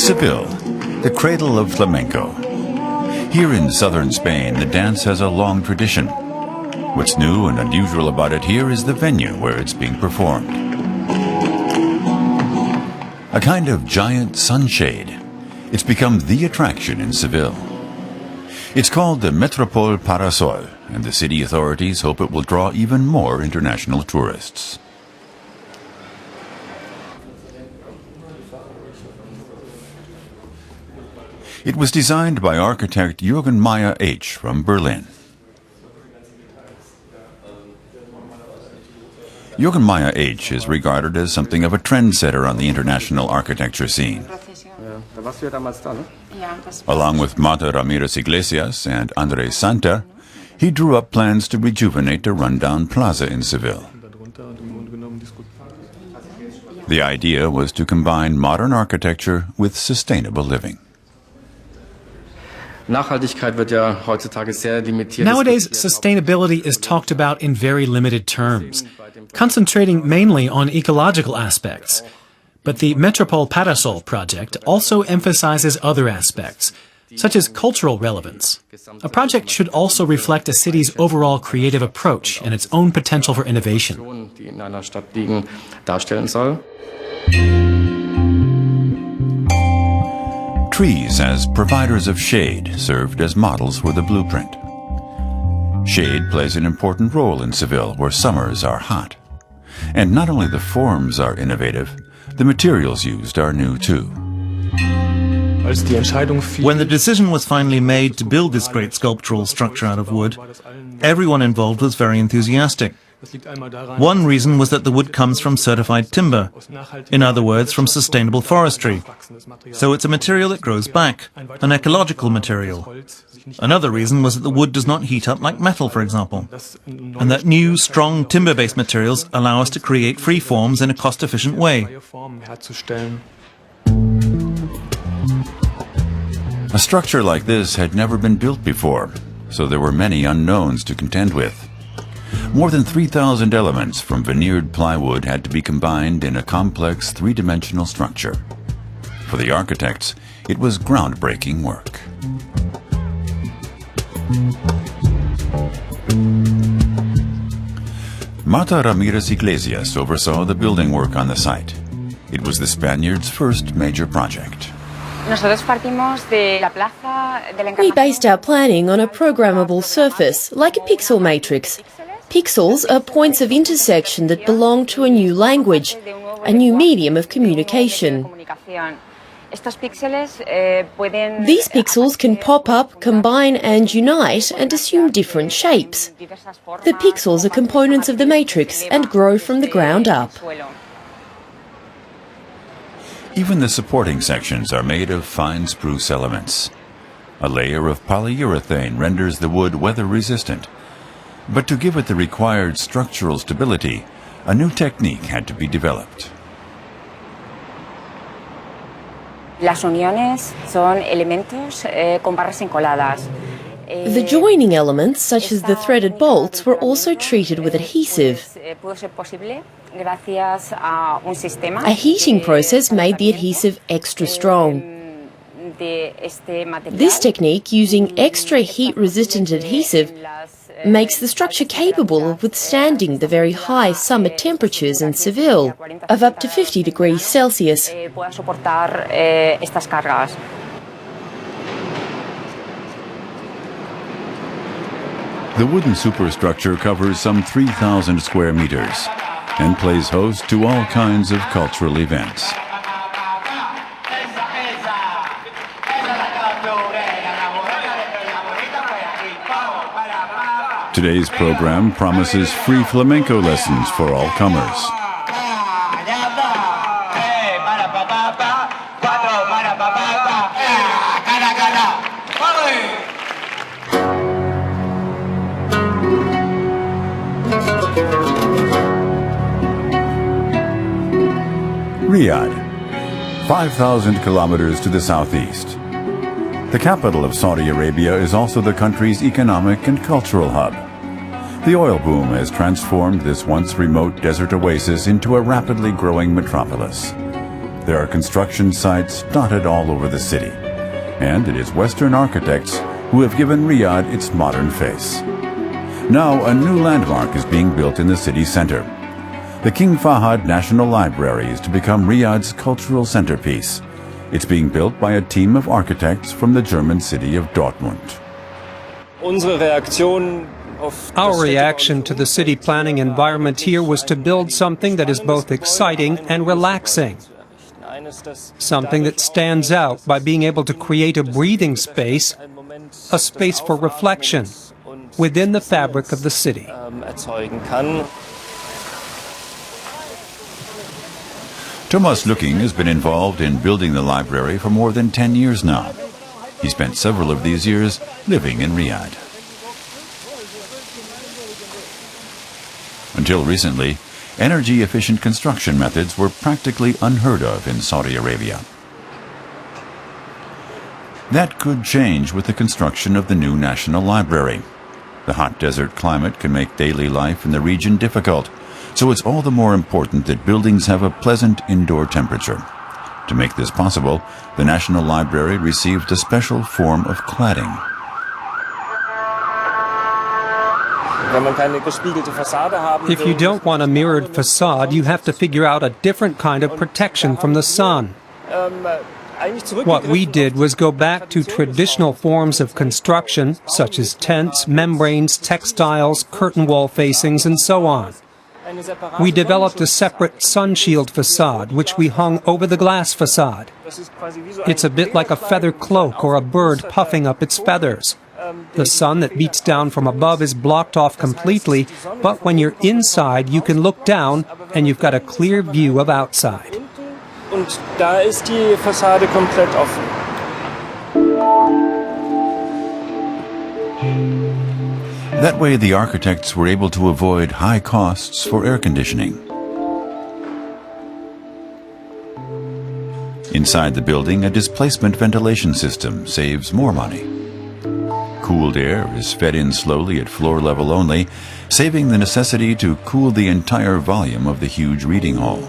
Seville, the cradle of flamenco. Here in southern Spain, the dance has a long tradition. What's new and unusual about it here is the venue where it's being performed. A kind of giant sunshade. It's become the attraction in Seville. It's called the Metropol Parasol, and the city authorities hope it will draw even more international tourists. It was designed by architect Jürgen Meyer H. from Berlin. Jürgen Meyer H. is regarded as something of a trendsetter on the international architecture scene. Along with Marta Ramirez Iglesias and Andrés Santa, he drew up plans to rejuvenate a rundown plaza in Seville. The idea was to combine modern architecture with sustainable living. Nowadays, sustainability is talked about in very limited terms, concentrating mainly on ecological aspects. But the Metropol Parasol project also emphasizes other aspects, such as cultural relevance. A project should also reflect a city's overall creative approach and its own potential for innovation. Trees as providers of shade served as models for the blueprint. Shade plays an important role in Seville, where summers are hot. And not only the forms are innovative, the materials used are new too. When the decision was finally made to build this great sculptural structure out of wood, everyone involved was very enthusiastic. One reason was that the wood comes from certified timber, in other words, from sustainable forestry. So it's a material that grows back, an ecological material. Another reason was that the wood does not heat up like metal, for example, and that new, strong timber-based materials allow us to create free forms in a cost-efficient way. A structure like this had never been built before, so there were many unknowns to contend with. More than 3,000 elements from veneered plywood had to be combined in a complex three-dimensional structure. For the architects, it was groundbreaking work. Marta Ramirez Iglesias oversaw the building work on the site. It was the Spaniards' first major project. We based our planning on a programmable surface, like a pixel matrix. Pixels are points of intersection that belong to a new language, a new medium of communication. These pixels can pop up, combine and unite and assume different shapes. The pixels are components of the matrix and grow from the ground up. Even the supporting sections are made of fine spruce elements. A layer of polyurethane renders the wood weather-resistant. But to give it the required structural stability, a new technique had to be developed. The joining elements, such as the threaded bolts, were also treated with adhesive. A heating process made the adhesive extra strong. This technique, using extra heat-resistant adhesive, makes the structure capable of withstanding the very high summer temperatures in Seville, of up to 50 degrees Celsius. The wooden superstructure covers some 3,000 square meters and plays host to all kinds of cultural events. Today's program promises free flamenco lessons for all comers. Riyadh, 5,000 kilometers to the southeast. The capital of Saudi Arabia is also the country's economic and cultural hub. The oil boom has transformed this once remote desert oasis into a rapidly growing metropolis. there are construction sites dotted all over the city, and it is Western architects who have given Riyadh its modern face. Now a new landmark is being built in the city center. The King Fahd National Library is to become Riyadh's cultural centerpiece. It's being built by a team of architects from the German city of Dortmund. Our reaction to the city planning environment here was to build something that is both exciting and relaxing. Something that stands out by being able to create a breathing space, a space for reflection within the fabric of the city. Thomas Lücking has been involved in building the library for more than 10 years now. He spent several of these years living in Riyadh. Until recently, energy-efficient construction methods were practically unheard of in Saudi Arabia. That could change with the construction of the new National Library. The hot desert climate can make daily life in the region difficult, so it's all the more important that buildings have a pleasant indoor temperature. To make this possible, the National Library received a special form of cladding. If you don't want a mirrored facade, you have to figure out a different kind of protection from the sun. What we did was go back to traditional forms of construction, such as tents, membranes, textiles, curtain wall facings, and so on. We developed a separate sun shield facade, which we hung over the glass facade. It's a bit like a feather cloak or a bird puffing up its feathers. The sun that beats down from above is blocked off completely, but when you're inside, you can look down and you've got a clear view of outside. That way, the architects were able to avoid high costs for air conditioning. Inside the building, a displacement ventilation system saves more money. Cooled air is fed in slowly at floor level only, saving the necessity to cool the entire volume of the huge reading hall.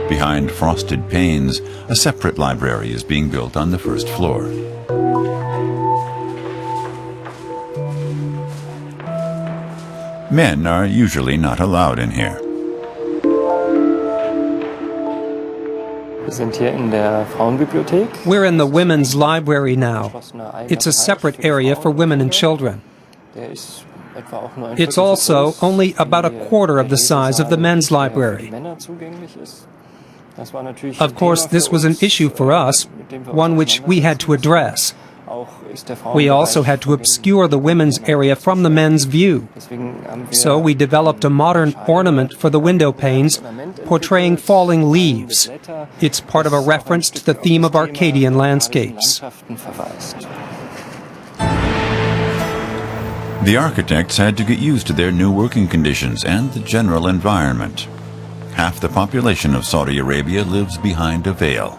Behind frosted panes, a separate library is being built on the first floor. Men are usually not allowed in here. We're in the women's library now. It's a separate area for women and children. It's also only about a quarter of the size of the men's library. Of course, this was an issue for us, one which we had to address. We also had to obscure the women's area from the men's view. So we developed a modern ornament for the window panes, portraying falling leaves. It's part of a reference to the theme of Arcadian landscapes. The architects had to get used to their new working conditions and the general environment. Half the population of Saudi Arabia lives behind a veil.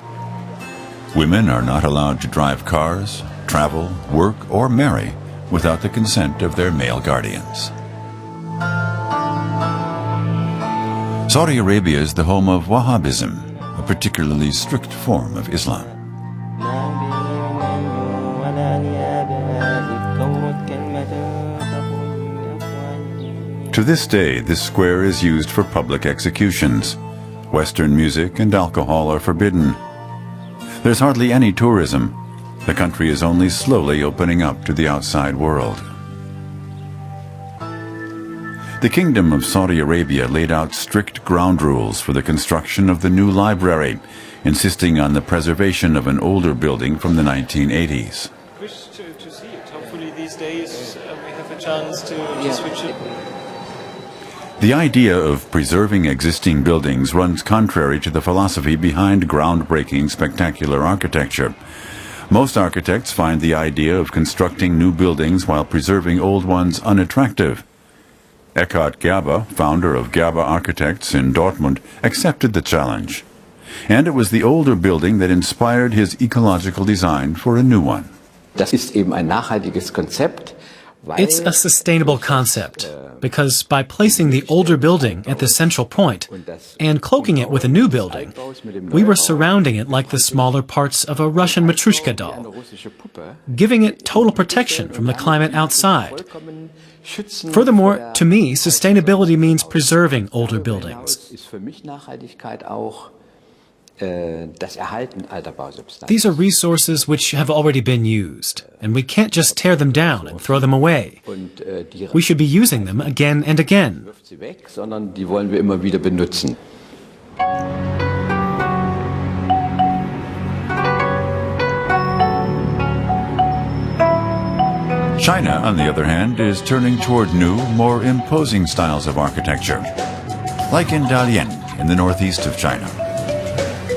Women are not allowed to drive cars, travel, work, or marry without the consent of their male guardians. Saudi Arabia is the home of Wahhabism, a particularly strict form of Islam. To this day, this square is used for public executions. Western music and alcohol are forbidden. There's hardly any tourism. The country is only slowly opening up to the outside world. The Kingdom of Saudi Arabia laid out strict ground rules for the construction of the new library, insisting on the preservation of an older building from the 1980s. Wish to see it. Hopefully these days we have a chance to switch it. The idea of preserving existing buildings runs contrary to the philosophy behind groundbreaking spectacular architecture. Most architects find the idea of constructing new buildings while preserving old ones unattractive. Eckhard Gerber, founder of Gerber Architects in Dortmund, accepted the challenge. And it was the older building that inspired his ecological design for a new one. Das ist eben ein nachhaltiges Konzept, It's a sustainable concept, because by placing the older building at the central point and cloaking it with a new building, we were surrounding it like the smaller parts of a Russian Matryoshka doll, giving it total protection from the climate outside. Furthermore, to me, sustainability means preserving older buildings. These are resources which have already been used, and we can't just tear them down and throw them away. We should be using them again and again. China, on the other hand, is turning toward new, more imposing styles of architecture, like in Dalian, in the northeast of China.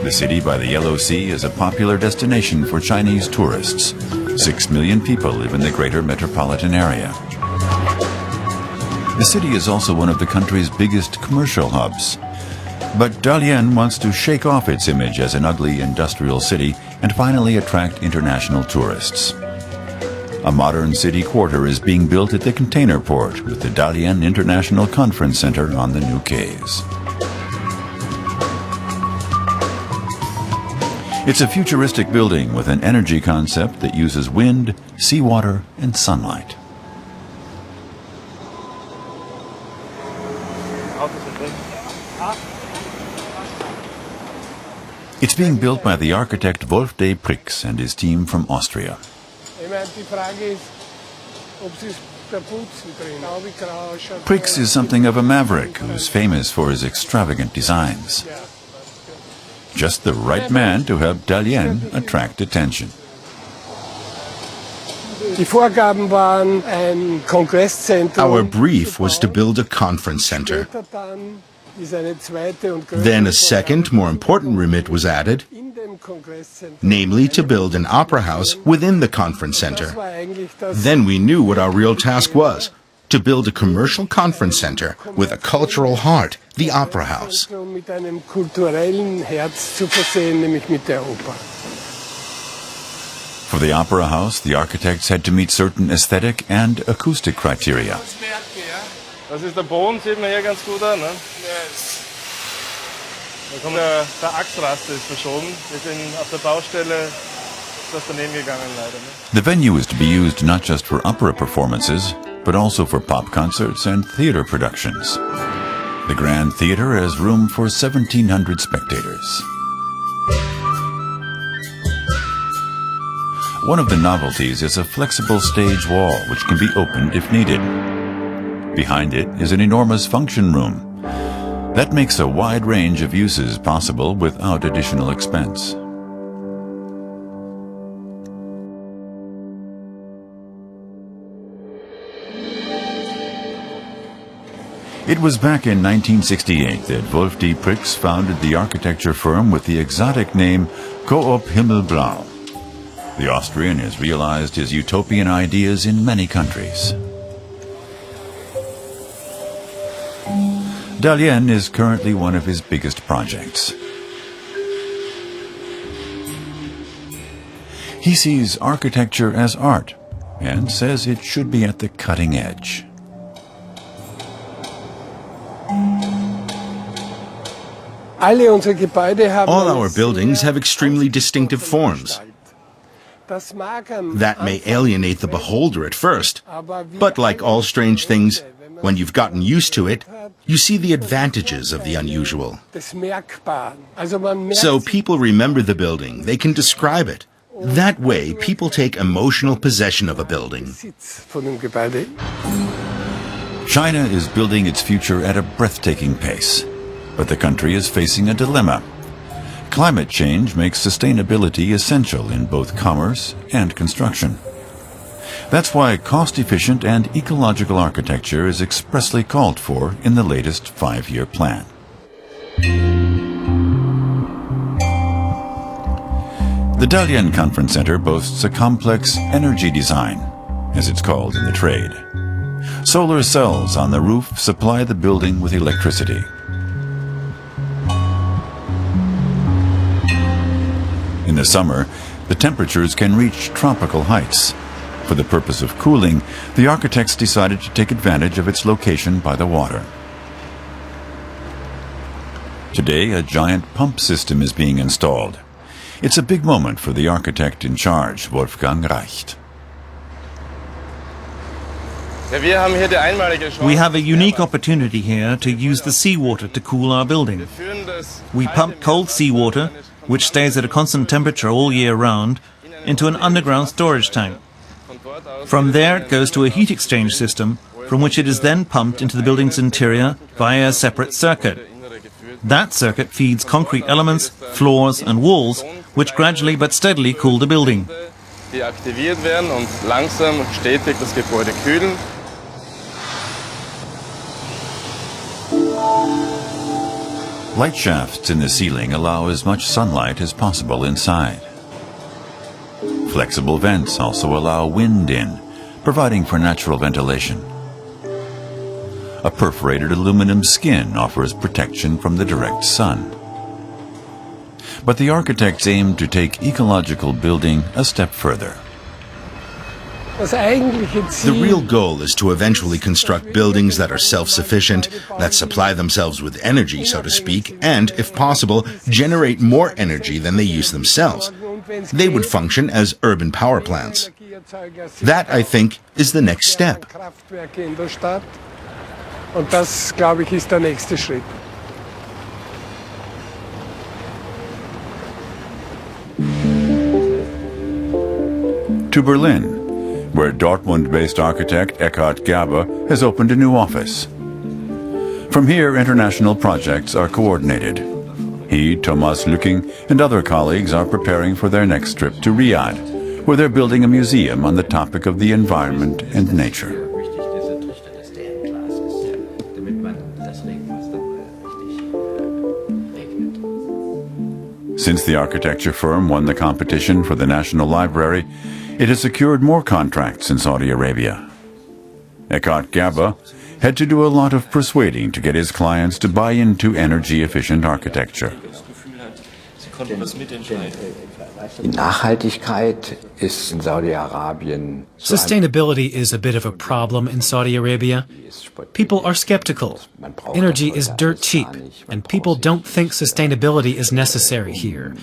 The city by the Yellow Sea is a popular destination for Chinese tourists. 6 million people live in the greater metropolitan area. The city is also one of the country's biggest commercial hubs. But Dalian wants to shake off its image as an ugly industrial city and finally attract international tourists. A modern city quarter is being built at the container port with the Dalian International Conference Center on the new quays. It's a futuristic building with an energy concept that uses wind, seawater, and sunlight. It's being built by the architect Wolfgang Prix and his team from Austria. Prix is something of a maverick who's famous for his extravagant designs. Just the right man to help Dalian attract attention. Our brief was to build a conference center. Then a second, more important remit was added, namely to build an opera house within the conference center. Then we knew what our real task was, to build a commercial conference center with a cultural heart, the opera house. For the opera house, the architects had to meet certain aesthetic and acoustic criteria. Das ist der Boden, sieht man hier ganz gut an, ne? Der Achsraster ist verschoben. Wir sind auf der Baustelle, ist das daneben gegangen leider. The venue is to be used not just for opera performances, but also for pop concerts and theater productions. The Grand Theater has room for 1,700 spectators. One of the novelties is a flexible stage wall which can be opened if needed. Behind it is an enormous function room. That makes a wide range of uses possible without additional expense. It was back in 1968 that Wolfgang Prix founded the architecture firm with the exotic name Coop Himmelblau. The Austrian has realized his utopian ideas in many countries. Dalian is currently one of his biggest projects. He sees architecture as art and says it should be at the cutting edge. All our buildings have extremely distinctive forms. That may alienate the beholder at first, but like all strange things, when you've gotten used to it, you see the advantages of the unusual. So people remember the building, they can describe it. That way, people take emotional possession of a building. China is building its future at a breathtaking pace, but the country is facing a dilemma. Climate change makes sustainability essential in both commerce and construction. That's why cost-efficient and ecological architecture is expressly called for in the latest 5-year plan. The Dalian Conference Center boasts a complex energy design, as it's called in the trade. Solar cells on the roof supply the building with electricity. In the summer, the temperatures can reach tropical heights. For the purpose of cooling, the architects decided to take advantage of its location by the water. Today, a giant pump system is being installed. It's a big moment for the architect in charge, Wolfgang Reicht. We have a unique opportunity here to use the seawater to cool our building. We pump cold seawater, which stays at a constant temperature all year round, into an underground storage tank. From there it goes to a heat exchange system, from which it is then pumped into the building's interior via a separate circuit. That circuit feeds concrete elements, floors and walls, which gradually but steadily cool the building. Light shafts in the ceiling allow as much sunlight as possible inside. Flexible vents also allow wind in, providing for natural ventilation. A perforated aluminum skin offers protection from the direct sun. But the architects aimed to take ecological building a step further. The real goal is to eventually construct buildings that are self-sufficient, that supply themselves with energy, so to speak, and, if possible, generate more energy than they use themselves. They would function as urban power plants. That, I think, is the next step. Und das, glaube ich, ist der nächste Schritt. To Berlin, where Dortmund-based architect Eckhard Gabe has opened a new office. From here, international projects are coordinated. He, Thomas Lücking, and other colleagues are preparing for their next trip to Riyadh, where they're building a museum on the topic of the environment and nature. Since the architecture firm won the competition for the National Library, it has secured more contracts in Saudi Arabia. Eckhard Gabe had to do a lot of persuading to get his clients to buy into energy-efficient architecture. Sustainability is a bit of a problem in Saudi Arabia. People are skeptical. Energy is dirt cheap, and people don't think sustainability is necessary here.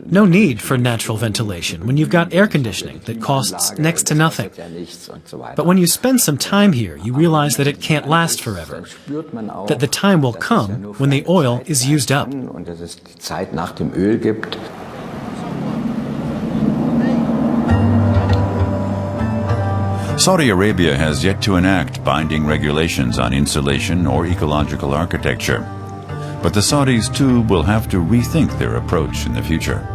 No need for natural ventilation when you've got air conditioning that costs next to nothing. But when you spend some time here, you realize that it can't last forever, that the time will come when the oil is used up. Saudi Arabia has yet to enact binding regulations on insulation or ecological architecture. But the Saudis, too, will have to rethink their approach in the future.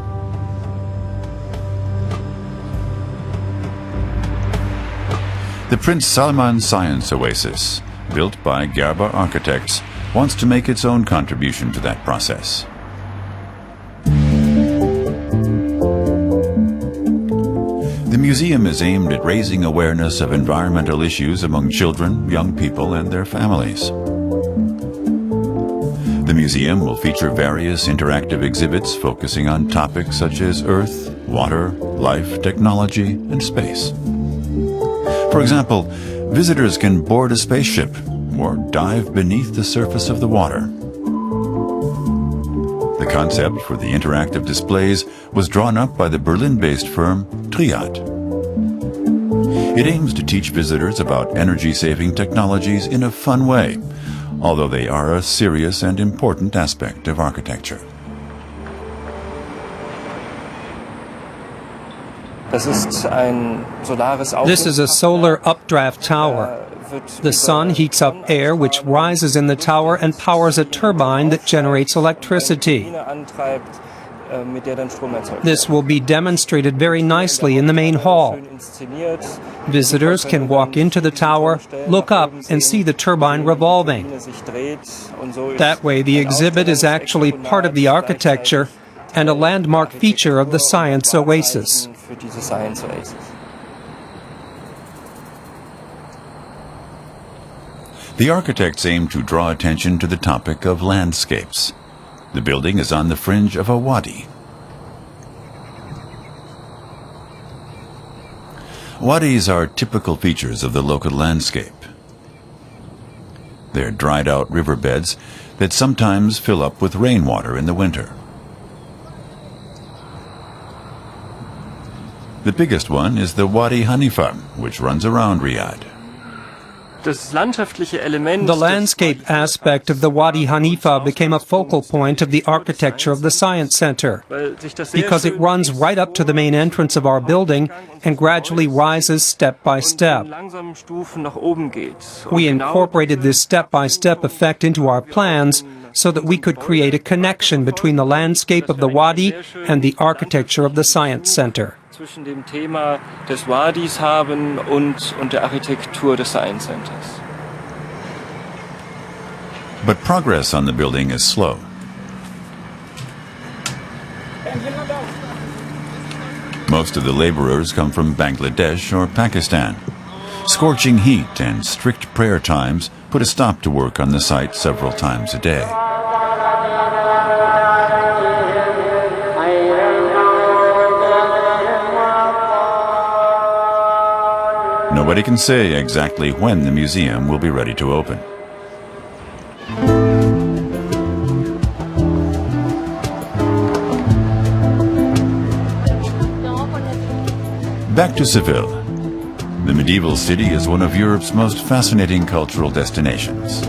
The Prince Salman Science Oasis, built by Gerber Architects, wants to make its own contribution to that process. The museum is aimed at raising awareness of environmental issues among children, young people, and their families. The museum will feature various interactive exhibits focusing on topics such as Earth, water, life, technology, and space. For example, visitors can board a spaceship or dive beneath the surface of the water. The concept for the interactive displays was drawn up by the Berlin-based firm Triad. It aims to teach visitors about energy-saving technologies in a fun way, although they are a serious and important aspect of architecture. This is a solar updraft tower. The sun heats up air which rises in the tower and powers a turbine that generates electricity. This will be demonstrated very nicely in the main hall. Visitors can walk into the tower, look up, and see the turbine revolving. That way, the exhibit is actually part of the architecture and a landmark feature of the Science Oasis. The architects aim to draw attention to the topic of landscapes. The building is on the fringe of a wadi. Wadis are typical features of the local landscape. They're dried-out riverbeds that sometimes fill up with rainwater in the winter. The biggest one is the Wadi Hanifa, which runs around Riyadh. The landscape aspect of the Wadi Hanifa became a focal point of the architecture of the Science Center, because it runs right up to the main entrance of our building and gradually rises step by step. We incorporated this step-by-step effect into our plans so that we could create a connection between the landscape of the Wadi and the architecture of the Science Center. Zwischen dem Thema des Wadis haben und der Architektur des Science Centers. But progress on the building is slow. Most of the laborers come from Bangladesh or Pakistan. Scorching heat and strict prayer times put a stop to work on the site several times a day. Nobody can say exactly when the museum will be ready to open. Back to Seville. The medieval city is one of Europe's most fascinating cultural destinations.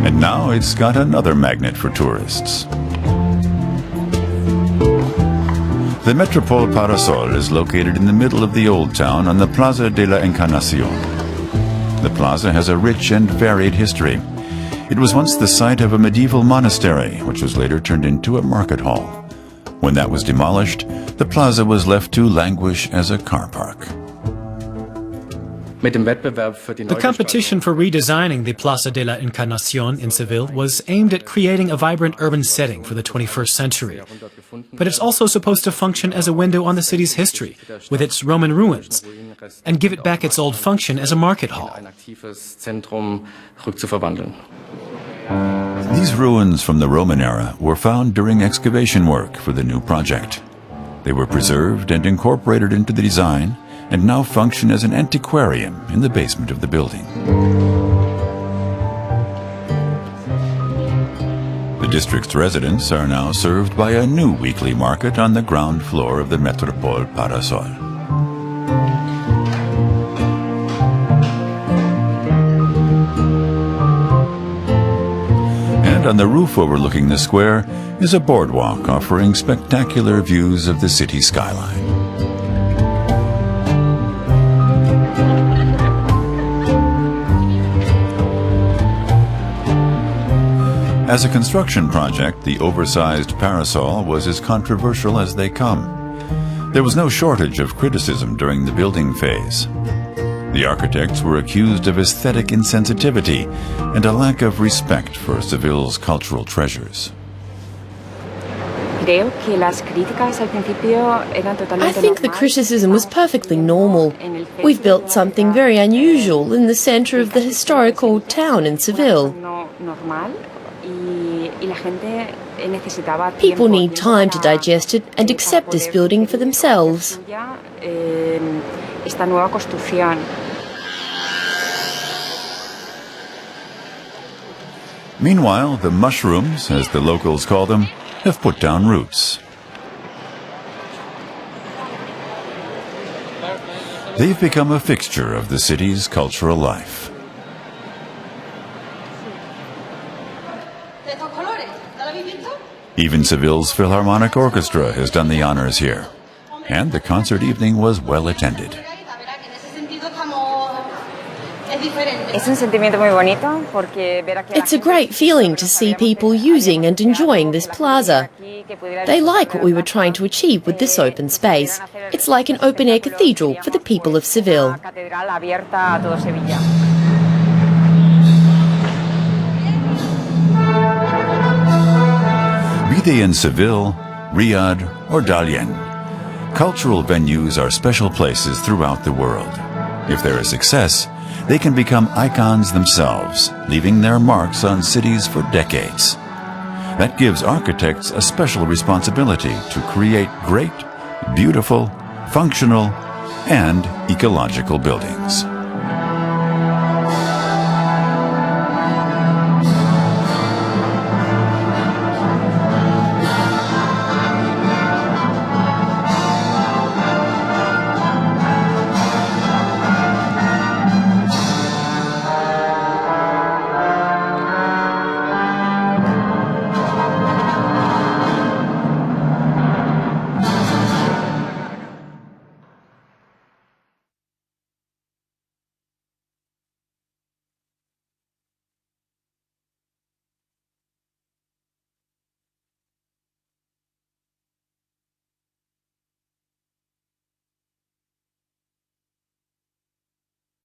And now it's got another magnet for tourists. The Metropol Parasol is located in the middle of the old town on the Plaza de la Encarnacion. The plaza has a rich and varied history. It was once the site of a medieval monastery, which was later turned into a market hall. When that was demolished, the plaza was left to languish as a car park. The competition for redesigning the Plaza de la Encarnacion in Seville was aimed at creating a vibrant urban setting for the 21st century. But it's also supposed to function as a window on the city's history, with its Roman ruins, and give it back its old function as a market hall. These ruins from the Roman era were found during excavation work for the new project. They were preserved and incorporated into the design, and now function as an antiquarium in the basement of the building. The district's residents are now served by a new weekly market on the ground floor of the Metropol Parasol. And on the roof overlooking the square is a boardwalk offering spectacular views of the city skyline. As a construction project, the oversized parasol was as controversial as they come. There was no shortage of criticism during the building phase. The architects were accused of aesthetic insensitivity and a lack of respect for Seville's cultural treasures. I think the criticism was perfectly normal. We've built something very unusual in the center of the historical town in Seville. People need time to digest it and accept this building for themselves. Meanwhile, the mushrooms, as the locals call them, have put down roots. They've become a fixture of the city's cultural life. Even Seville's Philharmonic Orchestra has done the honors here, and the concert evening was well attended. It's a great feeling to see people using and enjoying this plaza. They like what we were trying to achieve with this open space. It's like an open-air cathedral for the people of Seville. Be they in Seville, Riyadh, or Dalian, cultural venues are special places throughout the world. If they're a success, they can become icons themselves, leaving their marks on cities for decades. That gives architects a special responsibility to create great, beautiful, functional, and ecological buildings.